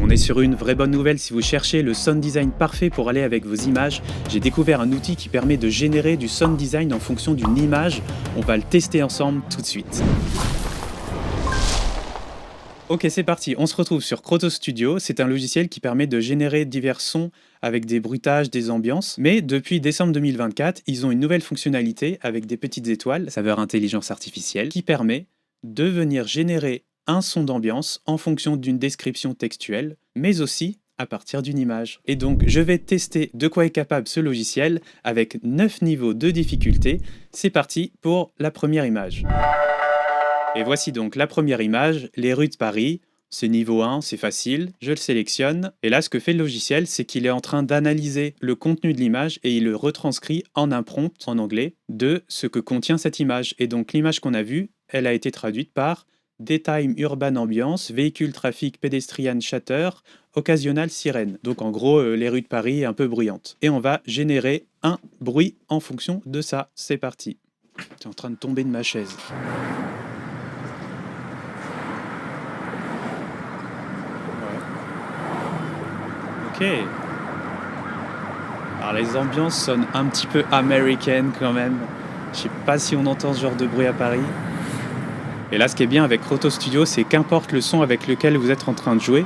On est sur une vraie bonne nouvelle si vous cherchez le sound design parfait pour aller avec vos images. J'ai découvert un outil qui permet de générer du sound design en fonction d'une image. On va le tester ensemble tout de suite. Ok, c'est parti, on se retrouve sur Croto Studio. C'est un logiciel qui permet de générer divers sons avec des bruitages, des ambiances. Mais depuis décembre 2024, ils ont une nouvelle fonctionnalité avec des petites étoiles, saveur intelligence artificielle, qui permet de venir générer un son d'ambiance en fonction d'une description textuelle, mais aussi à partir d'une image. Et donc, je vais tester de quoi est capable ce logiciel avec 9 niveaux de difficulté. C'est parti pour la première image. Et voici donc la première image, les rues de Paris. C'est niveau 1, c'est facile, je le sélectionne. Et là, ce que fait le logiciel, c'est qu'il est en train d'analyser le contenu de l'image et il le retranscrit en un prompt, en anglais, de ce que contient cette image. Et donc, l'image qu'on a vue, elle a été traduite par Daytime Urban Ambiance, véhicule trafic pédestrian chatter, occasionnal sirène. Donc en gros, les rues de Paris un peu bruyantes. Et on va générer un bruit en fonction de ça. C'est parti. T'es en train de tomber de ma chaise. Ok. Alors les ambiances sonnent un petit peu américaines quand même. Je sais pas si on entend ce genre de bruit à Paris. Et là, ce qui est bien avec Croto Studio, c'est qu'importe le son avec lequel vous êtes en train de jouer,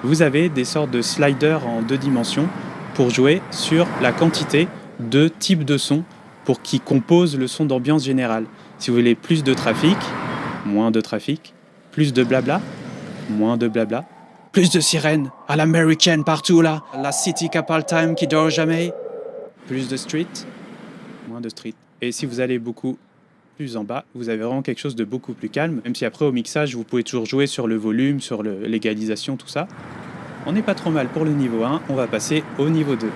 vous avez des sortes de sliders en 2 dimensions pour jouer sur la quantité de types de sons pour qui composent le son d'ambiance générale. Si vous voulez plus de trafic, moins de trafic, plus de blabla, moins de blabla, plus de sirènes à l'américaine partout là, la city capal time qui dort jamais, plus de street, moins de street. Et si vous allez beaucoup plus en bas, vous avez vraiment quelque chose de beaucoup plus calme, même si après au mixage vous pouvez toujours jouer sur le volume, sur l'égalisation, tout ça. On n'est pas trop mal pour le niveau 1, on va passer au niveau 2.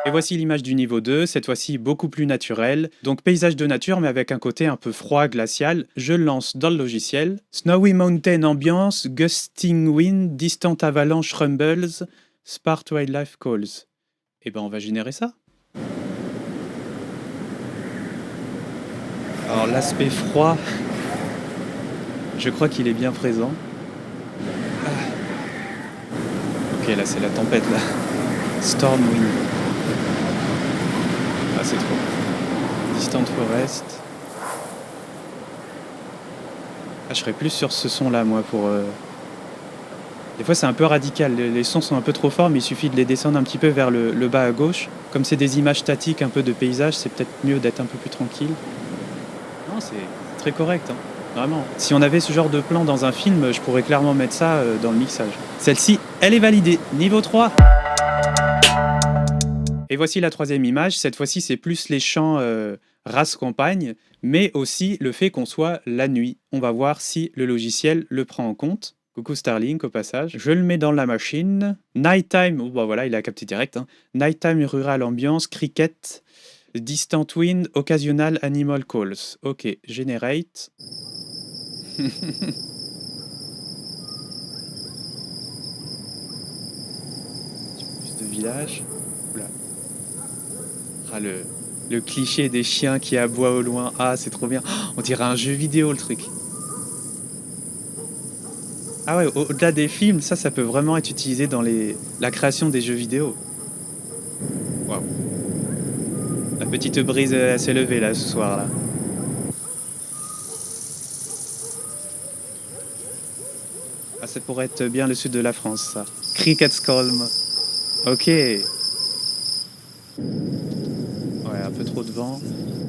Et voici l'image du niveau 2, cette fois-ci beaucoup plus naturelle. Donc paysage de nature mais avec un côté un peu froid, glacial. Je le lance dans le logiciel. Snowy Mountain Ambiance, Gusting Wind, Distant Avalanche Rumbles, Sparse Wildlife Calls. Et ben on va générer ça. Alors l'aspect froid, je crois qu'il est bien présent. Ok, là c'est la tempête là. Storm Wind. Ah c'est trop. Distant Forest. Ah je serais plus sur ce son là moi pour... Des fois c'est un peu radical, les sons sont un peu trop forts mais il suffit de les descendre un petit peu vers le bas à gauche. Comme c'est des images statiques un peu de paysage, c'est peut-être mieux d'être un peu plus tranquille. Non, c'est très correct, hein. Vraiment. Si on avait ce genre de plan dans un film, je pourrais clairement mettre ça dans le mixage. Celle-ci, elle est validée. Niveau 3. Et voici la troisième image. Cette fois-ci, c'est plus les champs race campagne, mais aussi le fait qu'on soit la nuit. On va voir si le logiciel le prend en compte. Coucou Starlink au passage. Je le mets dans la machine. Nighttime, oh, bah voilà, il a capté direct. Hein. Nighttime rural ambiance, cricket. Distant Wind, Occasional Animal Calls. Ok, Generate. Plus de village. Oula. Ah, le cliché des chiens qui aboient au loin. Ah, c'est trop bien. Oh, on dirait un jeu vidéo le truc. Ah ouais, au-delà des films, ça peut vraiment être utilisé dans la création des jeux vidéo. Waouh. La petite brise s'est levée là ce soir là. Ah, ça pourrait être bien le sud de la France, ça. Cricket's Calm. Ok. Ouais, un peu trop de vent.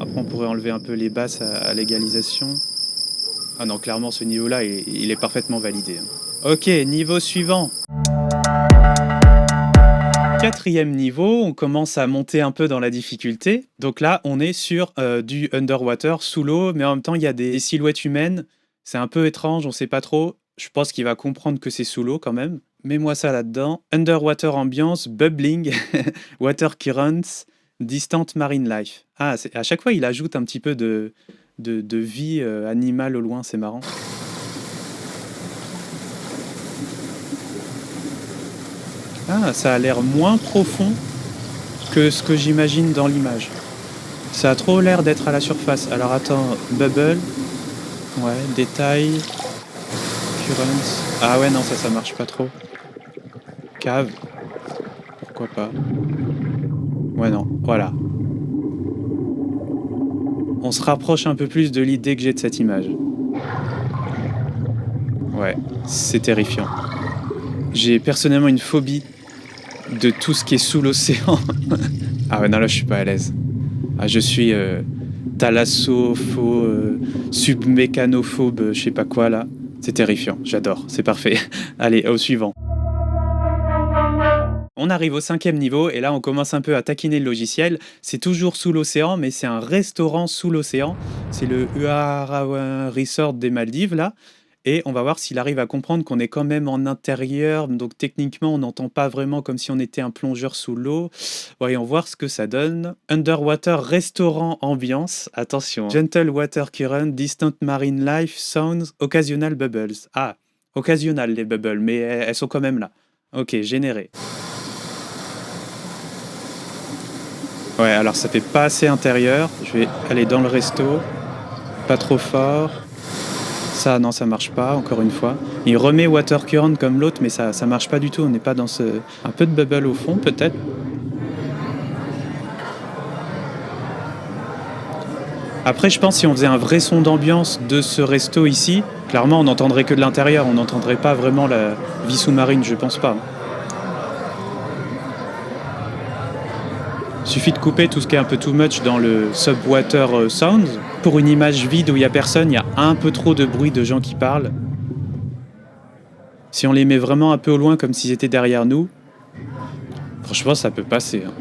Après, on pourrait enlever un peu les basses à l'égalisation. Ah non, clairement, ce niveau-là, il est parfaitement validé. Ok, niveau suivant. 4e niveau, on commence à monter un peu dans la difficulté. Donc là, on est sur du underwater, sous l'eau, mais en même temps, il y a des silhouettes humaines. C'est un peu étrange, on sait pas trop. Je pense qu'il va comprendre que c'est sous l'eau quand même. Mets-moi ça là-dedans. Underwater ambiance, bubbling, water currents, distant marine life. Ah, à chaque fois, il ajoute un petit peu de vie animale au loin, c'est marrant. Ah, ça a l'air moins profond que ce que j'imagine dans l'image. Ça a trop l'air d'être à la surface. Alors attends, bubble. Ouais, détail. Currents. Ah ouais, non, ça marche pas trop. Cave, pourquoi pas. Ouais, non, voilà. On se rapproche un peu plus de l'idée que j'ai de cette image. Ouais, c'est terrifiant. J'ai personnellement une phobie de tout ce qui est sous l'océan. Ah ouais, non, là, je suis pas à l'aise. Ah, je suis thalassophobe, submécanophobe, je sais pas quoi, là. C'est terrifiant, j'adore, c'est parfait. Allez, au suivant. On arrive au 5e niveau et là on commence un peu à taquiner le logiciel. C'est toujours sous l'océan, mais c'est un restaurant sous l'océan. C'est le Uarawa Resort des Maldives là. Et on va voir s'il arrive à comprendre qu'on est quand même en intérieur. Donc techniquement on n'entend pas vraiment comme si on était un plongeur sous l'eau. Voyons voir ce que ça donne. Underwater restaurant ambiance. Attention, hein. Gentle water current, distant marine life, sounds, occasional bubbles. Ah, occasional les bubbles, mais elles sont quand même là. Ok, généré. Ouais, alors ça fait pas assez intérieur. Je vais aller dans le resto. Pas trop fort. Ça, non, ça marche pas, encore une fois. Il remet Water Current comme l'autre, mais ça marche pas du tout. On n'est pas dans ce... Un peu de bubble au fond, peut-être. Après, je pense si on faisait un vrai son d'ambiance de ce resto ici, clairement, on n'entendrait que de l'intérieur. On n'entendrait pas vraiment la vie sous-marine, je pense pas. Suffit de couper tout ce qui est un peu too much dans le subwater sounds. Pour une image vide où il n'y a personne, il y a un peu trop de bruit de gens qui parlent. Si on les met vraiment un peu au loin comme s'ils étaient derrière nous, franchement ça peut passer. Hein.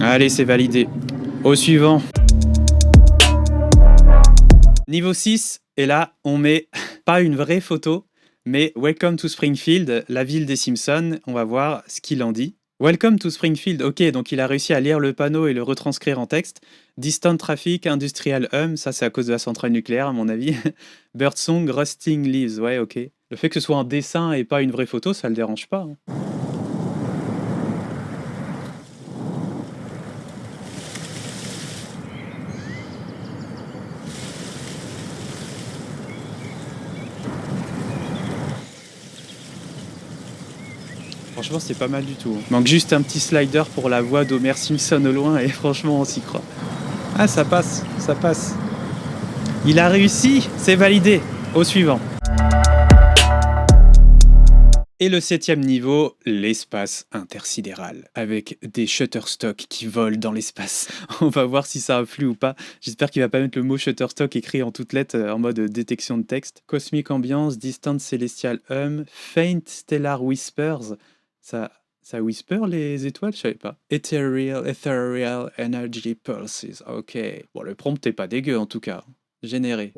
Allez, c'est validé. Au suivant. Niveau 6, et là on met pas une vraie photo, mais Welcome to Springfield, la ville des Simpsons. On va voir ce qu'il en dit. Welcome to Springfield, ok, donc il a réussi à lire le panneau et le retranscrire en texte. Distant traffic, industrial ça c'est à cause de la centrale nucléaire à mon avis. Birdsong, rusting leaves, ouais, ok. Le fait que ce soit un dessin et pas une vraie photo, ça le dérange pas. Hein. Franchement, c'est pas mal du tout. Manque juste un petit slider pour la voix d'Homer Simpson au loin et franchement, on s'y croit. Ah, ça passe, ça passe. Il a réussi, c'est validé. Au suivant. Et le 7e niveau, l'espace intersidéral, avec des Shutterstock qui volent dans l'espace. On va voir si ça influe ou pas. J'espère qu'il va pas mettre le mot Shutterstock écrit en toutes lettres en mode détection de texte. Cosmic Ambiance, Distant Celestial Faint Stellar Whispers. Ça whisper les étoiles, je savais pas. Ethereal Energy Pulses. Ok. Bon, le prompt est pas dégueu en tout cas. Généré.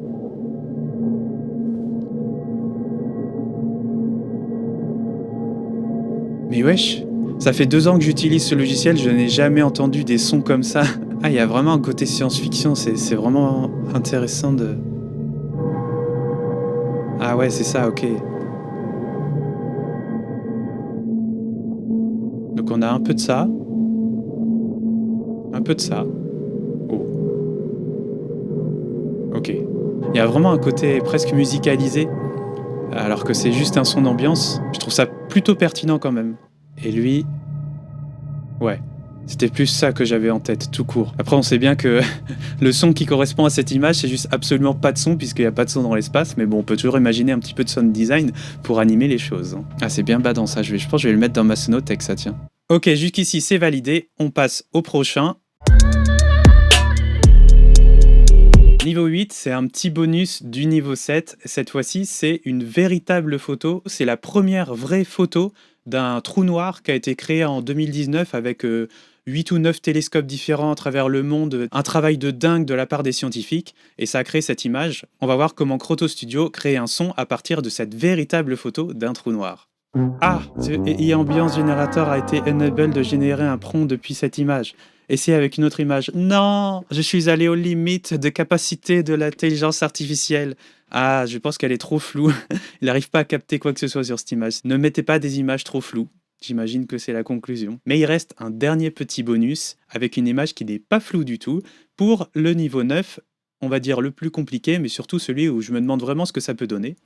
Mais wesh, ça fait 2 ans que j'utilise ce logiciel, je n'ai jamais entendu des sons comme ça. Ah, il y a vraiment un côté science-fiction, c'est vraiment intéressant de... Ah ouais, c'est ça, ok. Donc on a un peu de ça. Un peu de ça. Oh, ok. Il y a vraiment un côté presque musicalisé, alors que c'est juste un son d'ambiance. Je trouve ça plutôt pertinent quand même. Et lui... Ouais. C'était plus ça que j'avais en tête, tout court. Après, on sait bien que le son qui correspond à cette image, c'est juste absolument pas de son, puisqu'il n'y a pas de son dans l'espace. Mais bon, on peut toujours imaginer un petit peu de sound design pour animer les choses. Ah, c'est bien badant ça. Je pense que je vais le mettre dans ma sonothèque, ça tient. Ok, jusqu'ici, c'est validé. On passe au prochain. Niveau 8, c'est un petit bonus du niveau 7. Cette fois-ci, c'est une véritable photo. C'est la première vraie photo d'un trou noir qui a été créé en 2019 avec 8 ou 9 télescopes différents à travers le monde. Un travail de dingue de la part des scientifiques. Et ça a créé cette image. On va voir comment Croto Studio crée un son à partir de cette véritable photo d'un trou noir. Ah, AI Ambiance Generator a été enable de générer un prompt depuis cette image. Essayez avec une autre image. Non, je suis allé aux limites de capacité de l'intelligence artificielle. Ah, je pense qu'elle est trop floue. Il n'arrive pas à capter quoi que ce soit sur cette image. Ne mettez pas des images trop floues. J'imagine que c'est la conclusion. Mais il reste un dernier petit bonus avec une image qui n'est pas floue du tout pour le niveau 9. on va dire, le plus compliqué, mais surtout celui où je me demande vraiment ce que ça peut donner.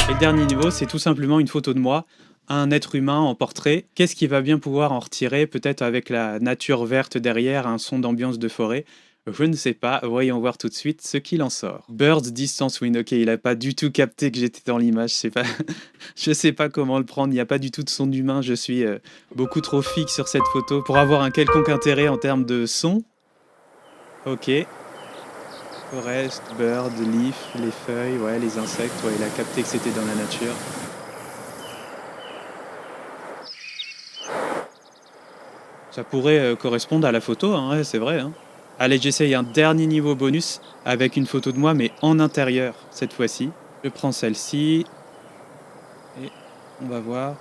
Et le dernier niveau, c'est tout simplement une photo de moi, un être humain en portrait. Qu'est-ce qui va bien pouvoir en retirer? Peut-être avec la nature verte derrière, un son d'ambiance de forêt. Je ne sais pas, voyons voir tout de suite ce qu'il en sort. Birds Distance Wind, ok, il a pas du tout capté que j'étais dans l'image, je sais pas comment le prendre, il n'y a pas du tout de son humain, je suis beaucoup trop fixe sur cette photo pour avoir un quelconque intérêt en termes de son. Ok, forest, bird, leaf, les feuilles, ouais, les insectes, ouais, il a capté que c'était dans la nature. Ça pourrait correspondre à la photo, hein, ouais, c'est vrai, hein. Allez, j'essaye un dernier niveau bonus avec une photo de moi, mais en intérieur cette fois-ci. Je prends celle-ci et on va voir.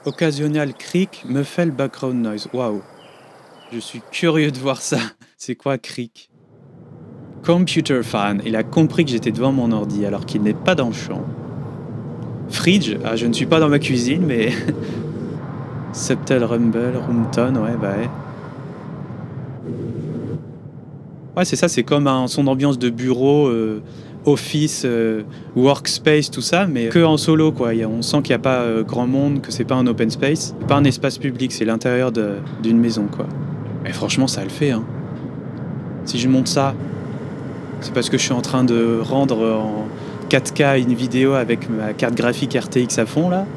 Occasional creak me fait le background noise. Waouh, je suis curieux de voir ça. C'est quoi creak? Computer fan, il a compris que j'étais devant mon ordi alors qu'il n'est pas dans le champ. Fridge, ah, je ne suis pas dans ma cuisine, mais Subtle rumble, room tone, ouais, bah ouais. Ouais, c'est ça, c'est comme un son d'ambiance de bureau, office, workspace, tout ça, mais que en solo, quoi. On sent qu'il n'y a pas grand monde, que c'est pas un open space, c'est pas un espace public, c'est l'intérieur d'une maison, quoi. Et franchement, ça le fait, hein. Si je monte ça, c'est parce que je suis en train de rendre en 4K une vidéo avec ma carte graphique RTX à fond, là.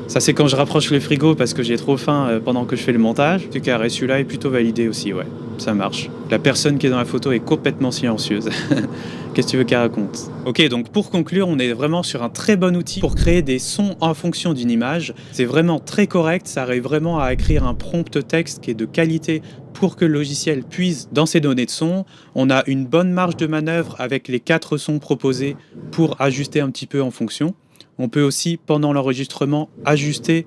Ça, c'est quand je rapproche le frigo parce que j'ai trop faim pendant que je fais le montage. C'est carré, celui-là est plutôt validé aussi, ouais. Ça marche. La personne qui est dans la photo est complètement silencieuse. Qu'est-ce que tu veux qu'elle raconte? Ok, donc pour conclure, on est vraiment sur un très bon outil pour créer des sons en fonction d'une image. C'est vraiment très correct, ça arrive vraiment à écrire un prompt texte qui est de qualité pour que le logiciel puise dans ses données de son. On a une bonne marge de manœuvre avec les 4 sons proposés pour ajuster un petit peu en fonction. On peut aussi, pendant l'enregistrement, ajuster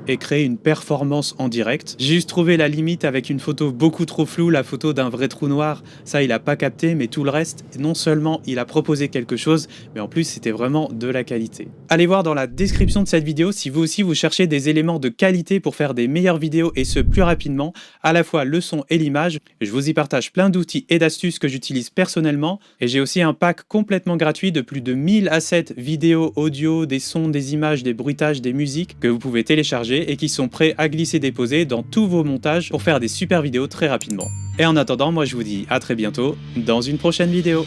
et créer une performance en direct. J'ai juste trouvé la limite avec une photo beaucoup trop floue, la photo d'un vrai trou noir. Ça, il a pas capté, mais tout le reste, non seulement il a proposé quelque chose, mais en plus, c'était vraiment de la qualité. Allez voir dans la description de cette vidéo si vous aussi vous cherchez des éléments de qualité pour faire des meilleures vidéos et ce plus rapidement, à la fois le son et l'image. Je vous y partage plein d'outils et d'astuces que j'utilise personnellement et j'ai aussi un pack complètement gratuit de plus de 1000 assets vidéo, audio, des sons, des images, des bruitages, des musiques que vous pouvez télécharger et qui sont prêts à glisser-déposer dans tous vos montages pour faire des super vidéos très rapidement. Et en attendant, moi je vous dis à très bientôt dans une prochaine vidéo.